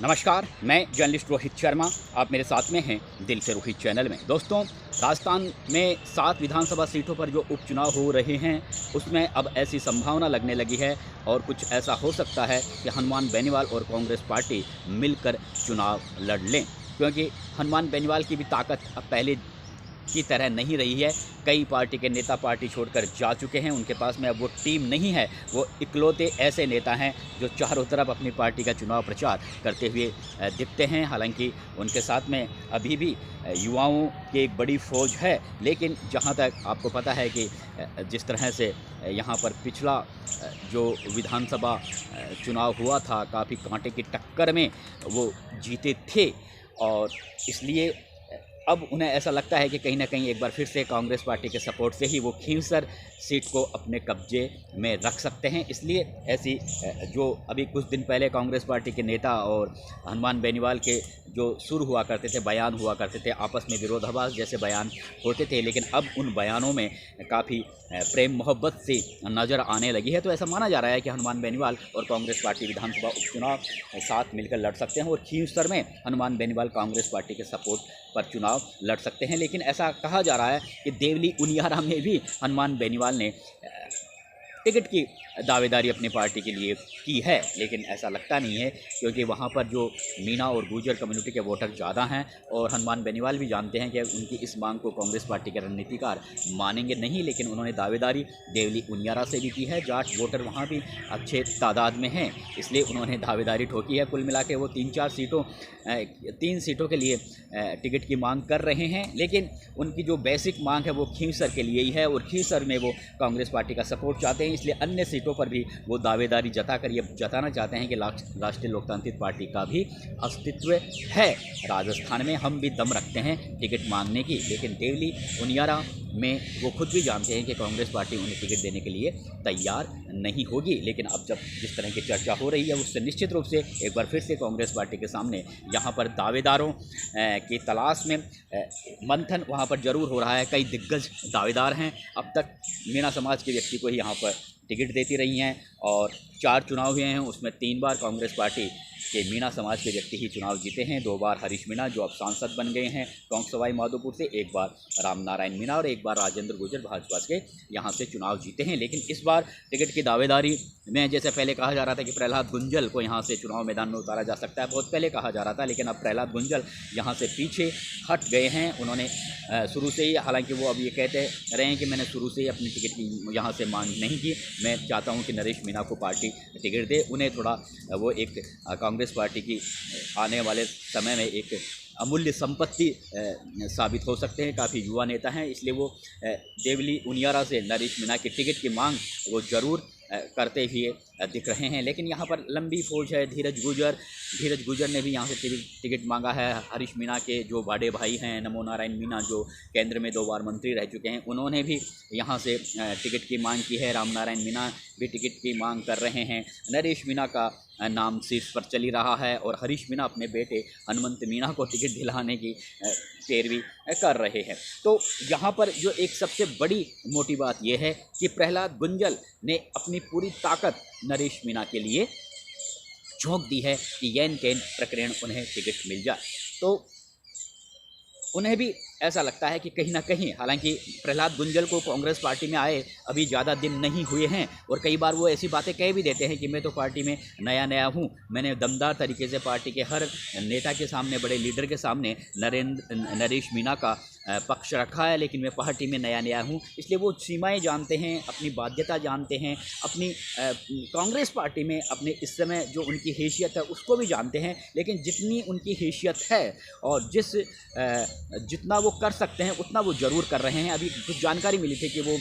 नमस्कार, मैं जर्नलिस्ट रोहित शर्मा। आप मेरे साथ में हैं दिल से रोहित चैनल में। दोस्तों, राजस्थान में 7 विधानसभा सीटों पर जो उपचुनाव हो रहे हैं, उसमें अब ऐसी संभावना लगने लगी है और कुछ ऐसा हो सकता है कि हनुमान बेनीवाल और कांग्रेस पार्टी मिलकर चुनाव लड़ लें, क्योंकि हनुमान बेनीवाल की भी ताकत अब पहले की तरह नहीं रही है। कई पार्टी के नेता पार्टी छोड़कर जा चुके हैं, उनके पास में अब वो टीम नहीं है। वो इकलौते ऐसे नेता हैं जो चारों तरफ अपनी पार्टी का चुनाव प्रचार करते हुए दिखते हैं। हालांकि उनके साथ में अभी भी युवाओं की एक बड़ी फौज है, लेकिन जहां तक आपको पता है कि जिस तरह से यहाँ पर पिछला जो विधानसभा चुनाव हुआ था, काफ़ी कांटे की टक्कर में वो जीते थे और इसलिए अब उन्हें ऐसा लगता है कि कहीं ना कहीं एक बार फिर से कांग्रेस पार्टी के सपोर्ट से ही वो खींवसर सीट को अपने कब्जे में रख सकते हैं। इसलिए ऐसी जो अभी कुछ दिन पहले कांग्रेस पार्टी के नेता और हनुमान बेनीवाल के जो सुर हुआ करते थे, बयान हुआ करते थे, आपस में विरोधाभास जैसे बयान होते थे, लेकिन अब उन बयानों में काफ़ी प्रेम मोहब्बत सी नज़र आने लगी है। तो ऐसा माना जा रहा है कि हनुमान बेनीवाल और कांग्रेस पार्टी विधानसभा उपचुनाव साथ मिलकर लड़ सकते हैं और खींवसर में हनुमान बेनीवाल कांग्रेस पार्टी के सपोर्ट पर चुनाव लड़ सकते हैं। लेकिन ऐसा कहा जा रहा है कि देवली उनियारा में भी हनुमान बेनीवाल ने टिकट की दावेदारी अपनी पार्टी के लिए की है, लेकिन ऐसा लगता नहीं है, क्योंकि वहाँ पर जो मीणा और गुर्जर कम्युनिटी के वोटर ज़्यादा हैं और हनुमान बेनीवाल भी जानते हैं कि उनकी इस मांग को कांग्रेस पार्टी के रणनीतिकार मानेंगे नहीं। लेकिन उन्होंने दावेदारी देवली उनियारा से भी की है। जाट वोटर वहाँ भी अच्छे तादाद में हैं, इसलिए उन्होंने दावेदारी ठोकी है। कुल मिला के वो 3 सीटों के लिए टिकट की मांग कर रहे हैं, लेकिन उनकी जो बेसिक मांग है वो खींवसर के लिए ही है और खींवसर में वो कांग्रेस पार्टी का सपोर्ट चाहते हैं। इसलिए अन्य सीटों पर भी वो दावेदारी जताकर ये बताना चाहते हैं कि राष्ट्रीय लोकतांत्रिक पार्टी का भी अस्तित्व है। राजस्थान में हम भी दम रखते हैं टिकट मांगने की, लेकिन देवली उनियारा में वो खुद भी जानते हैं कि कांग्रेस पार्टी उन्हें टिकट देने के लिए तैयार नहीं होगी। लेकिन अब जब जिस तरह की चर्चा हो रही है, उससे निश्चित रूप से एक बार फिर से कांग्रेस पार्टी के सामने यहाँ पर दावेदारों की तलाश में मंथन वहाँ पर जरूर हो रहा है। कई दिग्गज दावेदार हैं। अब तक मीणा समाज के व्यक्ति को ही यहाँ पर टिकट देती रही हैं और 4 चुनाव हुए हैं, उसमें 3 बार कांग्रेस पार्टी के मीणा समाज के व्यक्ति ही चुनाव जीते हैं। 2 बार हरीश मीणा जो अब सांसद बन गए हैं टोंक सवाई माधोपुर से, 1 बार रामनारायण मीणा और 1 बार राजेंद्र गुर्जर भाजपा के यहाँ से चुनाव जीते हैं। लेकिन इस बार टिकट की दावेदारी में जैसे पहले कहा जा रहा था कि प्रहलाद गुंजल को यहाँ से चुनाव मैदान में उतारा जा सकता है, बहुत पहले कहा जा रहा था, लेकिन अब प्रहलाद गुंजल यहाँ से पीछे हट गए हैं। उन्होंने शुरू से ही, हालांकि वो अब ये कहते रहे हैं कि मैंने शुरू से ही अपनी टिकट की यहाँ से मांग नहीं की, मैं चाहता हूँ कि नरेश मीणा को पार्टी टिकट दे। उन्हें थोड़ा वो एक कांग्रेस पार्टी की आने वाले समय में एक अमूल्य संपत्ति साबित हो सकते हैं। काफ़ी युवा नेता हैं, इसलिए वो देवली उनियारा से नरेश मीणा की टिकट की मांग वो ज़रूर करते हुए दिख रहे हैं। लेकिन यहाँ पर लंबी फौज है। धीरज गुर्जर ने भी यहाँ से टिकट मांगा है। हरीश मीणा के जो बड़े भाई हैं नमो नारायण मीणा, जो केंद्र में 2 बार मंत्री रह चुके हैं, उन्होंने भी यहाँ से टिकट की मांग की है। रामनारायण मीणा भी टिकट की मांग कर रहे हैं। नरेश मीणा का नाम शीर्ष पर चली रहा है और हरीश मीणा अपने बेटे हनुमंत मीणा को टिकट दिलाने की पैरवी कर रहे हैं। तो यहाँ पर जो एक सबसे बड़ी मोटी बात यह है कि प्रहलाद गुंजल ने अपनी पूरी ताकत नरेश मीणा के लिए झोंक दी है कि येन केन प्रकरण उन्हें टिकट मिल जाए। तो उन्हें भी ऐसा लगता है कि कहीं ना कहीं, हालांकि प्रहलाद गुंजल को कांग्रेस पार्टी में आए अभी ज़्यादा दिन नहीं हुए हैं और कई बार वो ऐसी बातें कह भी देते हैं कि मैं तो पार्टी में नया हूँ, मैंने दमदार तरीके से पार्टी के हर नेता के सामने, बड़े लीडर के सामने नरेश मीणा का पक्ष रखा है, लेकिन मैं पार्टी में नया हूँ। इसलिए वो सीमाएं जानते हैं, अपनी बाध्यता जानते हैं, अपनी कांग्रेस पार्टी में अपने इस समय जो उनकी हैसियत है उसको भी जानते हैं। लेकिन जितनी उनकी हैसियत है और जितना वो कर सकते हैं उतना वो ज़रूर कर रहे हैं। अभी कुछ जानकारी मिली थी कि वो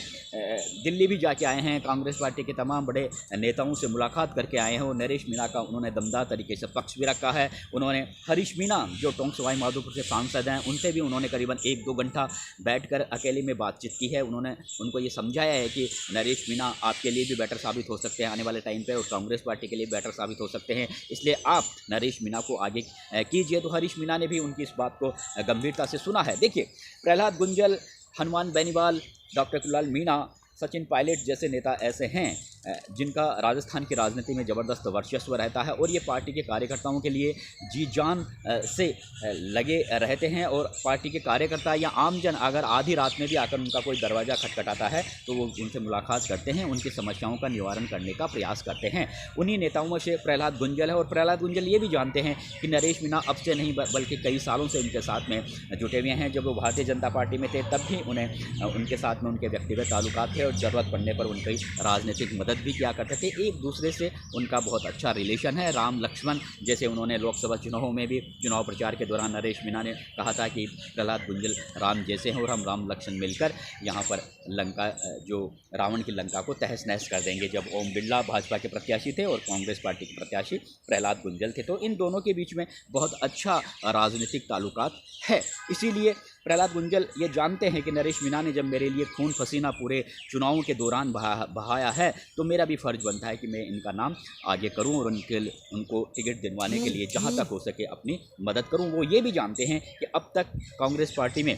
दिल्ली भी जाके आए हैं, कांग्रेस पार्टी के तमाम बड़े नेताओं से मुलाकात करके आए हैं और नरेश मीणा का उन्होंने दमदार तरीके से पक्ष भी रखा है। उन्होंने हरीश मीणा जो टोंक सवाई माधोपुर से सांसद हैं, उनसे भी उन्होंने करीबन 1-2 घंटा बैठकर अकेले में बातचीत की है। उन्होंने उनको ये समझाया है कि नरेश मीणा आपके लिए भी बेटर साबित हो सकते हैं आने वाले टाइम पे और कांग्रेस पार्टी के लिए बेटर साबित हो सकते हैं, इसलिए आप नरेश मीणा को आगे कीजिए। तो हरीश मीणा ने भी उनकी इस बात को गंभीरता से सुना है। देखिए, प्रहलाद गुंजल, हनुमान बेनीवाल, डॉक्टर कुलाल मीणा, सचिन पायलट जैसे नेता ऐसे हैं जिनका राजस्थान की राजनीति में ज़बरदस्त वर्चस्व रहता है और ये पार्टी के कार्यकर्ताओं के लिए जी जान से लगे रहते हैं। और पार्टी के कार्यकर्ता या आमजन अगर आधी रात में भी आकर उनका कोई दरवाज़ा खटखटाता है तो वो उनसे मुलाकात करते हैं, उनकी समस्याओं का निवारण करने का प्रयास करते हैं। उन्हीं नेताओं में से प्रहलाद गुंजल है और प्रहलाद गुंजल ये भी जानते हैं कि नरेश मीणा अब से नहीं बल्कि कई सालों से उनके साथ में जुटे हुए हैं। जब वो भारतीय जनता पार्टी में थे तब भी उन्हें उनके साथ में उनके व्यक्तिगत ताल्लुकात थे और ज़रूरत पड़ने पर उनकी राजनीतिक मदद भी किया करते थे। एक दूसरे से उनका बहुत अच्छा रिलेशन है। राम लक्ष्मण जैसे उन्होंने लोकसभा चुनावों में भी चुनाव प्रचार के दौरान नरेश मीणा ने कहा था कि प्रहलाद गुंजल राम जैसे हैं और हम राम लक्ष्मण मिलकर यहाँ पर लंका जो रावण की लंका को तहस नहस कर देंगे। जब ओम बिरला भाजपा के प्रत्याशी थे और कांग्रेस पार्टी के प्रत्याशी प्रहलाद गुंजल थे, तो इन दोनों के बीच में बहुत अच्छा राजनीतिक ताल्लुकात है। इसीलिए प्रहलाद गुंजल ये जानते हैं कि नरेश मीणा ने जब मेरे लिए खून पसीना पूरे चुनावों के दौरान बहाया है तो मेरा भी फ़र्ज़ बनता है कि मैं इनका नाम आगे करूं और उनको टिकट दिलवाने के लिए जहां तक हो सके अपनी मदद करूं। वो ये भी जानते हैं कि अब तक कांग्रेस पार्टी में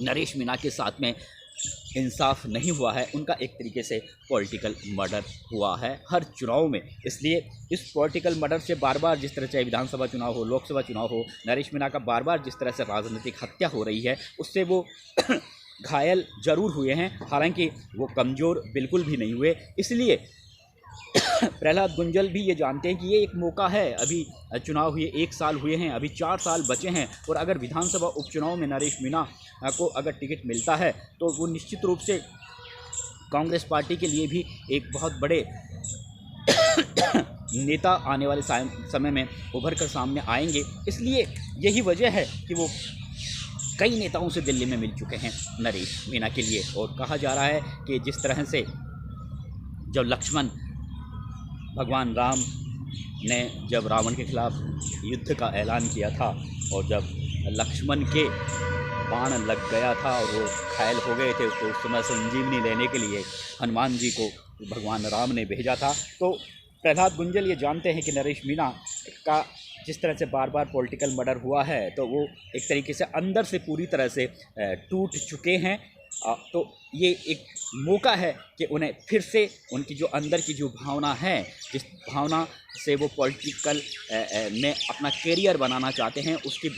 नरेश मीणा के साथ में इंसाफ नहीं हुआ है, उनका एक तरीके से पॉलिटिकल मर्डर हुआ है हर चुनाव में। इसलिए इस पॉलिटिकल मर्डर से बार बार जिस तरह चाहे विधानसभा चुनाव हो, लोकसभा चुनाव हो, नरेश मीणा का बार बार जिस तरह से राजनीतिक हत्या हो रही है उससे वो घायल ज़रूर हुए हैं, हालांकि वो कमज़ोर बिल्कुल भी नहीं हुए। इसलिए प्रहलाद गुंजल भी ये जानते हैं कि ये एक मौका है। अभी चुनाव हुए 1 साल हुए हैं, अभी 4 साल बचे हैं और अगर विधानसभा उपचुनाव में नरेश मीणा को अगर टिकट मिलता है तो वो निश्चित रूप से कांग्रेस पार्टी के लिए भी एक बहुत बड़े नेता आने वाले समय में उभर कर सामने आएंगे। इसलिए यही वजह है कि वो कई नेताओं से दिल्ली में मिल चुके हैं नरेश मीणा के लिए। और कहा जा रहा है कि जिस तरह से जब लक्ष्मण भगवान राम ने जब रावण के खिलाफ युद्ध का ऐलान किया था और जब लक्ष्मण के बाण लग गया था और वो घायल हो गए थे तो उस समय संजीवनी लेने के लिए हनुमान जी को भगवान राम ने भेजा था। तो प्रहलाद गुंजल ये जानते हैं कि नरेश मीणा का जिस तरह से बार बार पॉलिटिकल मर्डर हुआ है तो वो एक तरीके से अंदर से पूरी तरह से टूट चुके हैं। तो ये एक मौका है कि उन्हें फिर से उनकी जो अंदर की जो भावना है, जिस भावना से वो पॉलिटिकल में अपना करियर बनाना चाहते हैं, उसकी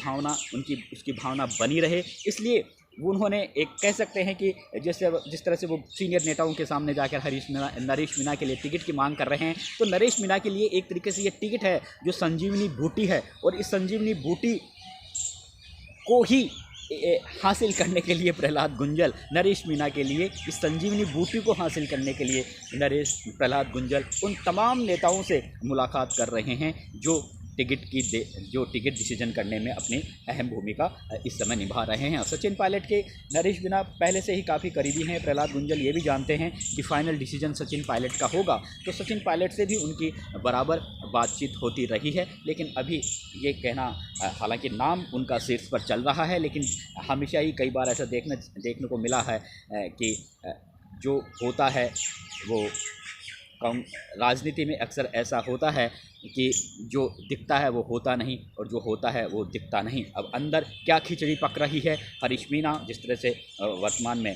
भावना बनी रहे। इसलिए उन्होंने एक कह सकते हैं कि जिस तरह से वो सीनियर नेताओं के सामने जाकर नरेश मीणा के लिए टिकट की मांग कर रहे हैं, तो नरेश मीणा के लिए एक तरीके से ये टिकट है जो संजीवनी बूटी है और इस संजीवनी बूटी को ही हासिल करने के लिए प्रहलाद गुंजल नरेश मीणा के लिए इस संजीवनी बूटी को हासिल करने के लिए प्रहलाद गुंजल उन तमाम नेताओं से मुलाकात कर रहे हैं जो टिकट डिसीजन करने में अपनी अहम भूमिका इस समय निभा रहे हैं। सचिन पायलट के नरेश मीणा पहले से ही काफ़ी करीबी हैं। प्रहलाद गुंजल ये भी जानते हैं कि फाइनल डिसीजन सचिन पायलट का होगा, तो सचिन पायलट से भी उनकी बराबर बातचीत होती रही है। लेकिन अभी ये कहना, हालांकि नाम उनका शीर्ष पर चल रहा है, लेकिन हमेशा ही कई बार ऐसा देखने को मिला है कि जो होता है वो राजनीति में अक्सर ऐसा होता है कि जो दिखता है वो होता नहीं और जो होता है वो दिखता नहीं। अब अंदर क्या खिचड़ी पक रही है। हरीश मीणा जिस तरह से वर्तमान में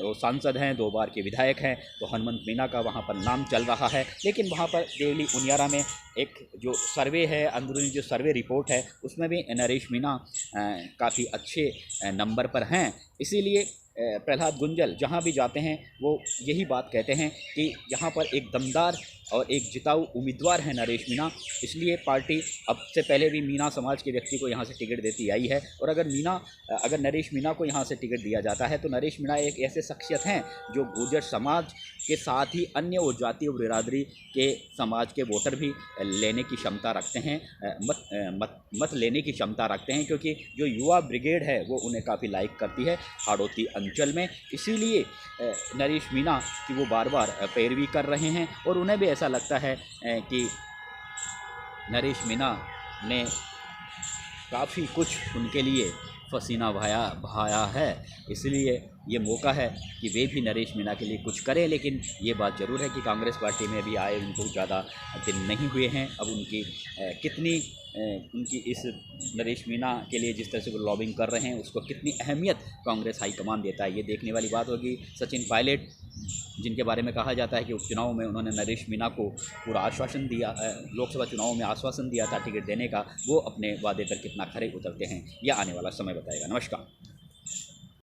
वो सांसद हैं, 2 बार के विधायक हैं, तो हनुमंत मीणा का वहाँ पर नाम चल रहा है। लेकिन वहाँ पर देवली उनियारा में एक जो सर्वे है, अंदरूनी जो सर्वे रिपोर्ट है, उसमें भी नरेश मीणा काफ़ी अच्छे नंबर पर हैं। इसीलिए प्रहलाद गुंजल जहाँ भी जाते हैं वो यही बात कहते हैं कि यहाँ पर एक दमदार और एक जिताऊ उम्मीदवार है नरेश मीणा। इसलिए पार्टी अब से पहले भी मीणा समाज के व्यक्ति को यहाँ से टिकट देती आई है और अगर नरेश मीणा को यहाँ से टिकट दिया जाता है तो नरेश मीणा एक ऐसे शख्सियत हैं जो गुर्जर समाज के साथ ही अन्य और जाति और बिरादरी के समाज के वोटर भी लेने की क्षमता रखते हैं, मत लेने की क्षमता रखते हैं, क्योंकि जो युवा ब्रिगेड है वो उन्हें काफ़ी लाइक करती है हाड़ौती अंचल में। इसीलिए नरेश मीणा की वो बार बार पैरवी कर रहे हैं और उन्हें भी ऐसा लगता है कि नरेश मीणा ने काफ़ी कुछ उनके लिए पसीना बहाया है। इसलिए ये मौका है कि वे भी नरेश मीणा के लिए कुछ करें। लेकिन ये बात ज़रूर है कि कांग्रेस पार्टी में भी आए उनको ज़्यादा दिन नहीं हुए हैं। अब उनकी इस नरेश मीणा के लिए जिस तरह से वो लॉबिंग कर रहे हैं उसको कितनी अहमियत कांग्रेस हाईकमान देता है, ये देखने वाली बात होगी। सचिन पायलट जिनके बारे में कहा जाता है कि उपचुनाव में उन्होंने नरेश मीणा को पूरा आश्वासन दिया, लोकसभा चुनाव में आश्वासन दिया था टिकट देने का, वो अपने वादे पर कितना खरे उतरते हैं यह आने वाला समय बताएगा। नमस्कार।